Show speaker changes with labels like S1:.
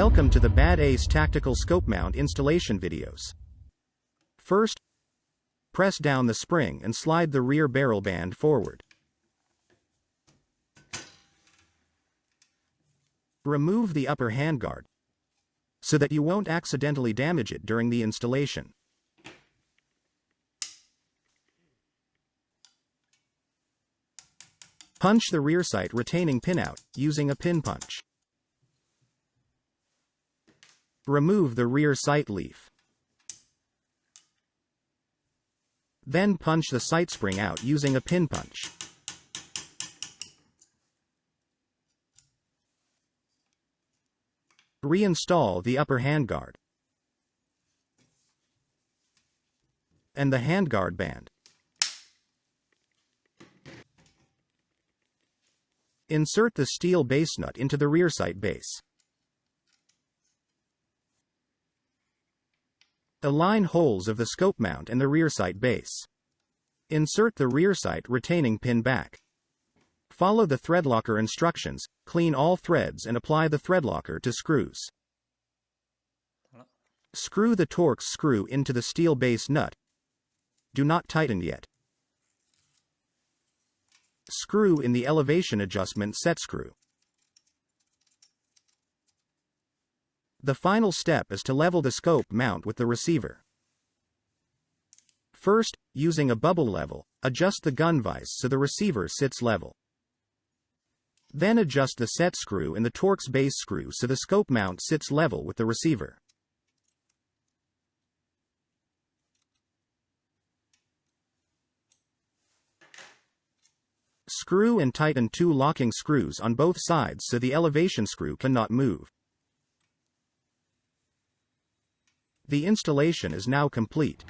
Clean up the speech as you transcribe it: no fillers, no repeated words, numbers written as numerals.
S1: Welcome to the BadAce Tactical Scope Mount installation videos. First, press down the spring and slide the rear barrel band forward. Remove the upper handguard so that you won't accidentally damage it during the installation. Punch the rear sight retaining pin out using a pin punch. Remove the rear sight leaf. Then punch the sight spring out using a pin punch. Reinstall the upper handguard and the handguard band. Insert the steel base nut into the rear sight base. Align holes of the scope mount and the rear sight base. Insert the rear sight retaining pin back. Follow the thread locker instructions, clean all threads and apply the thread locker to screws. Screw the Torx screw into the steel base nut. Do not tighten yet. Screw in the elevation adjustment set screw. The final step is to level the scope mount with the receiver. First, using a bubble level, adjust the gun vise so the receiver sits level. Then adjust the set screw in the Torx base screw so the scope mount sits level with the receiver. Screw and tighten two locking screws on both sides so the elevation screw cannot move. The installation is now complete.